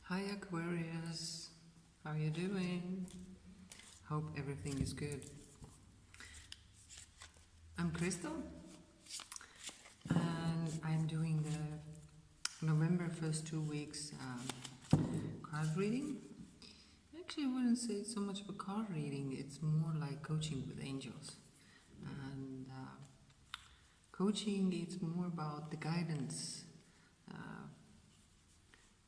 Hi Aquarius, how you doing? Hope everything is good. I'm Crystal and I'm doing the November first 2 weeks card reading. Actually, I wouldn't say it's so much of a card reading, it's more like coaching with angels. And coaching, it's more about the guidance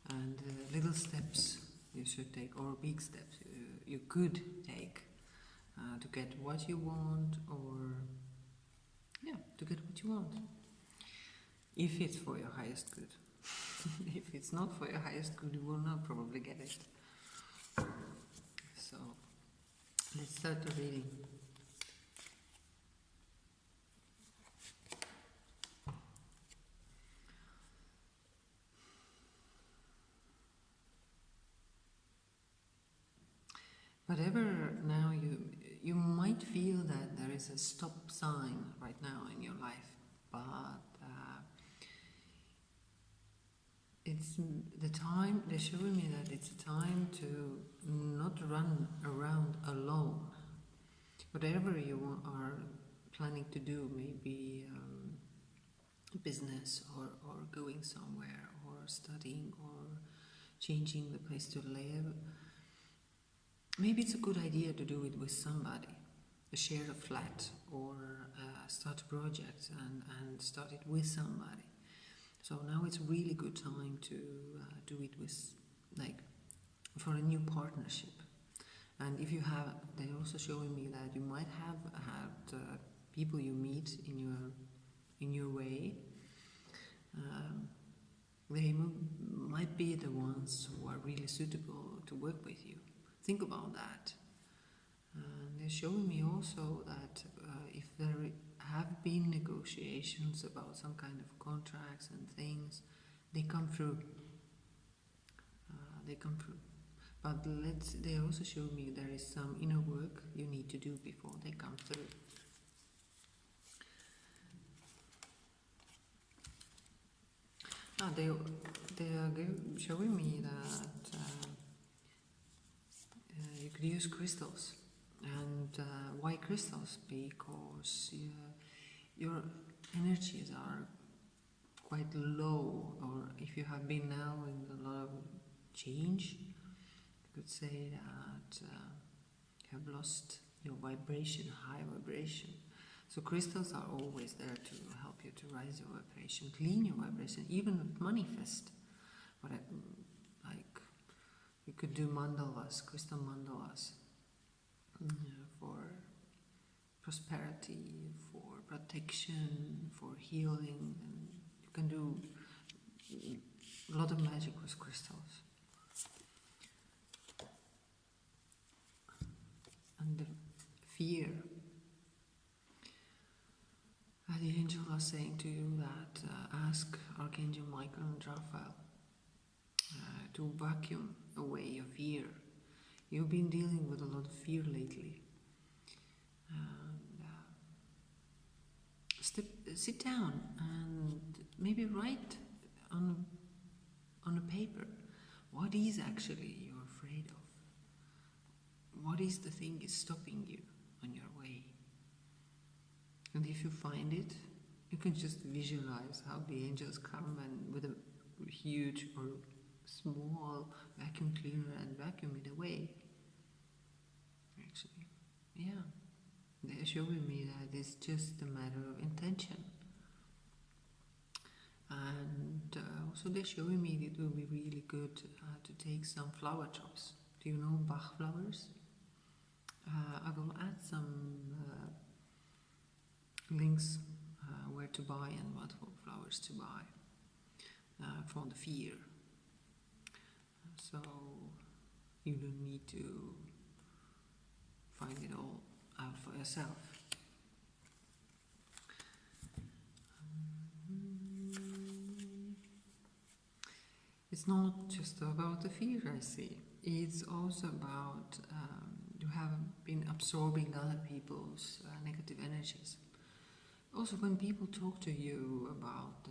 and little steps you should take, or big steps you could take to get what you want, or to get what you want, if it's for your highest good. If it's not for your highest good, you will not probably get it. So let's start the reading. Whatever now you might feel that there is a stop sign right now in your life, but it's the time, they're showing me that it's a time to not run around alone. Whatever you are planning to do, maybe business or going somewhere or studying or changing the place to live, maybe it's a good idea to do it with somebody, share a flat or start a project and start it with somebody. So now it's a really good time to do it with, like, for a new partnership. And if you have, they're also showing me that you might have had people you meet in your way. They might be the ones who are really suitable to work with you. Think about that. And they're showing me also that if there have been negotiations about some kind of contracts and things, they come through. But they also show me there is some inner work you need to do before they come through. They are showing me that you could use crystals. And why crystals? Because your energies are quite low, or if you have been now in a lot of change, you could say that you have lost your vibration, high vibration. So crystals are always there to help you to rise your vibration, clean your vibration, even manifest. Like you could do mandalas, crystal mandalas, for prosperity, for protection, for healing, and you can do a lot of magic with crystals. And the fear, the angel are saying to you that ask Archangel Michael and Raphael to vacuum away your fear. You've been dealing with a lot of fear lately. Sit down and maybe write on a paper what is actually you're afraid of. What is the thing is stopping you on your way? And if you find it, you can just visualize how the angels come and with a huge or small vacuum cleaner and vacuum it away. Actually, yeah. They're showing me that it's just a matter of intention. And also they're showing me that it will be really good to take some flower drops. Do you know Bach Flowers? I will add some links where to buy and what flowers to buy for the fear. So you don't need to find it all out for yourself. It's not just about the fear, I see. It's also about you have been absorbing other people's negative energies. Also, when people talk to you about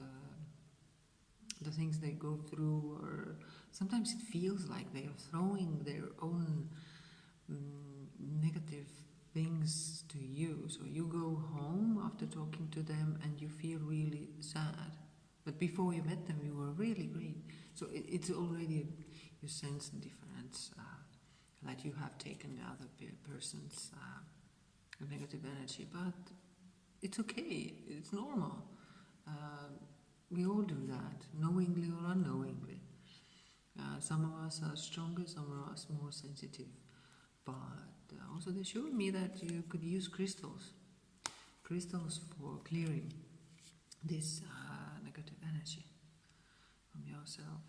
the things they go through, or sometimes it feels like they are throwing their own negative things to you. So you go home after talking to them and you feel really sad. But before you met them, you were really great. So it's already, you sense the difference that you have taken the other person's negative energy. But it's okay, it's normal. We all do that, knowingly or unknowingly. Some of us are stronger, some of us more sensitive. But also they showed me that you could use crystals for clearing this negative energy from yourself.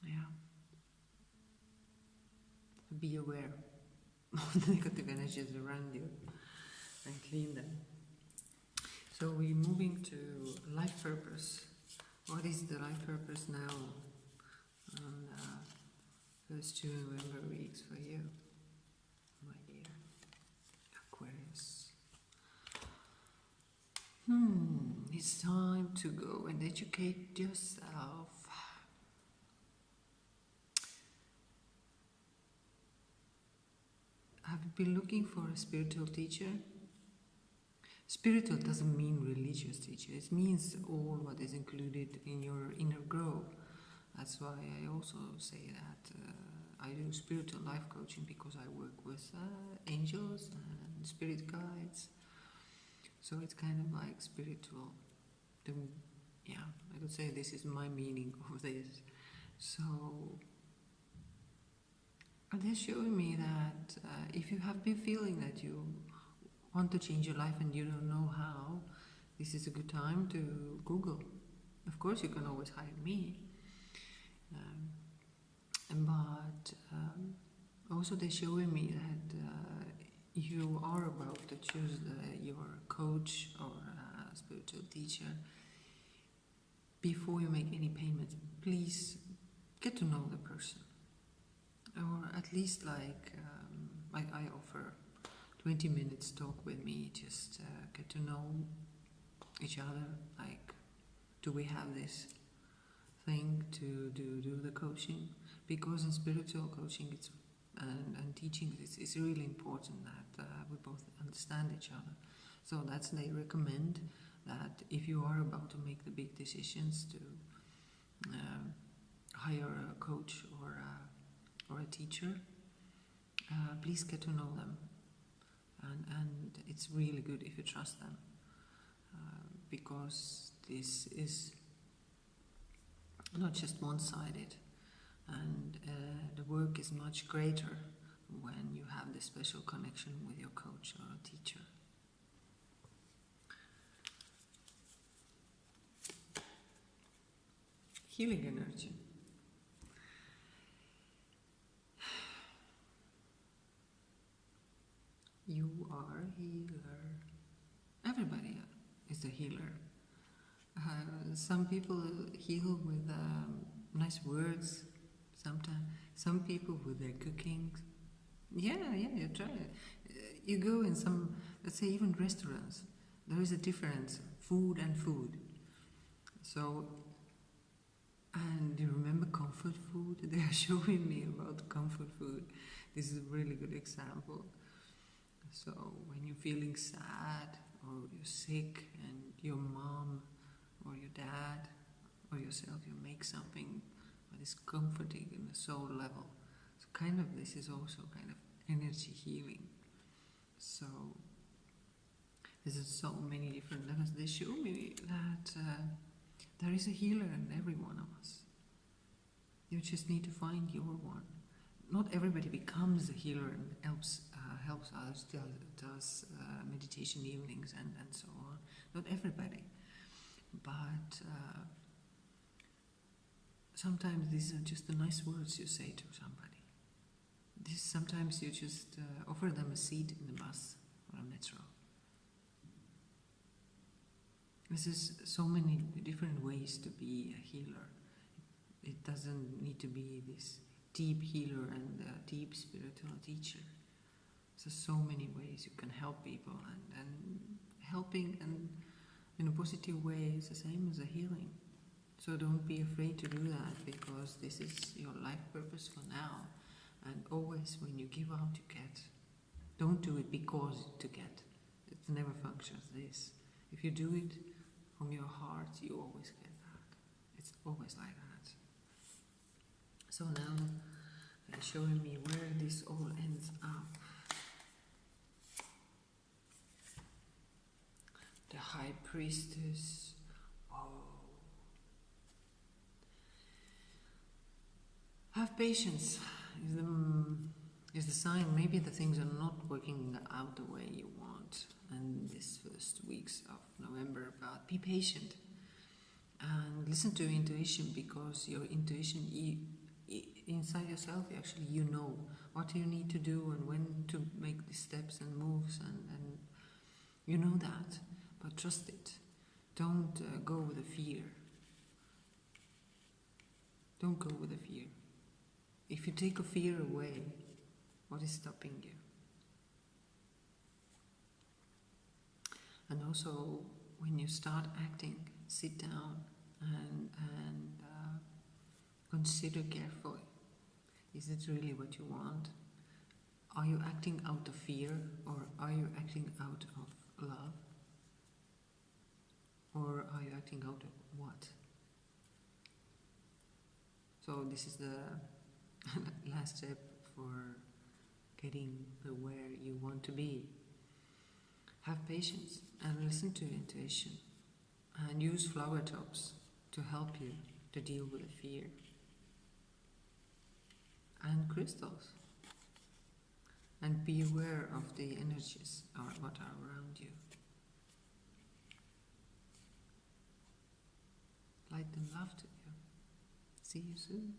Yeah. Be aware of the negative energies around you and clean them. So we're moving to life purpose. What is the life purpose now on first 2 November weeks for you, my dear Aquarius? It's time to go and educate yourself. Have you been looking for a spiritual teacher? Spiritual doesn't mean religious teacher. It means all what is included in your inner growth. That's why I also say that I do spiritual life coaching, because I work with angels and spirit guides. So it's kind of like spiritual. Yeah, I could say this is my meaning of this. So they're showing me that if you have been feeling that you want to change your life and you don't know how, this is a good time to Google. Of course, you can always hire me. But also they're showing me that you are about to choose your coach or spiritual teacher. Before you make any payments, please get to know the person. Or at least like I offer 20 minutes talk with me, just get to know each other. Like, do we have this thing to do the coaching? Because in spiritual coaching and teaching, it's really important that we both understand each other. So that's, they recommend that if you are about to make the big decisions to hire a coach or a teacher, please get to know them. And it's really good if you trust them, because this is not just one-sided, and the work is much greater when you have this special connection with your coach or teacher. Healing energy. You are a healer. Everybody is a healer. Some people heal with nice words. Sometimes some people with their cooking. Yeah, you try it. You go in some, let's say even restaurants, there is a difference, food and food. So, and you remember comfort food? They are showing me about comfort food. This is a really good example. So when you're feeling sad or you're sick and your mom or your dad or yourself, you make something that is comforting in the soul level. So kind of this is also kind of energy healing. So there's so many different levels. They show me that there is a healer in every one of us. You just need to find your one. Not everybody becomes a healer and helps others, does meditation evenings and so on. Not everybody. But sometimes these are just the nice words you say to somebody. Sometimes you just offer them a seat in the bus or a metro. This is so many different ways to be a healer. It doesn't need to be this deep healer and deep spiritual teacher. There's so many ways you can help people, and helping and in a positive way is the same as a healing. So don't be afraid to do that, because this is your life purpose for now. And always when you give out, you get. Don't do it because to get. It never functions this. If you do it from your heart, you always get back. It's always like that. So now they're showing me where this all ends up. The High Priestess. Whoa. Have patience is the sign. Maybe the things are not working out the way you want in these first weeks of November, but be patient and listen to your intuition, because your intuition, inside yourself, actually you know what you need to do and when to make the steps and moves, and you know that, but trust it. Don't go with the fear. Don't go with the fear. If you take a fear away, what is stopping you? And also, when you start acting, sit down and consider carefully. Is it really what you want? Are you acting out of fear, or are you acting out of love? Or are you acting out of what? So this is the last step for getting where you want to be. Have patience and listen to your intuition, and use flower tops to help you to deal with the fear. And crystals. And be aware of the energies or what are around you. Light and love to you. See you soon.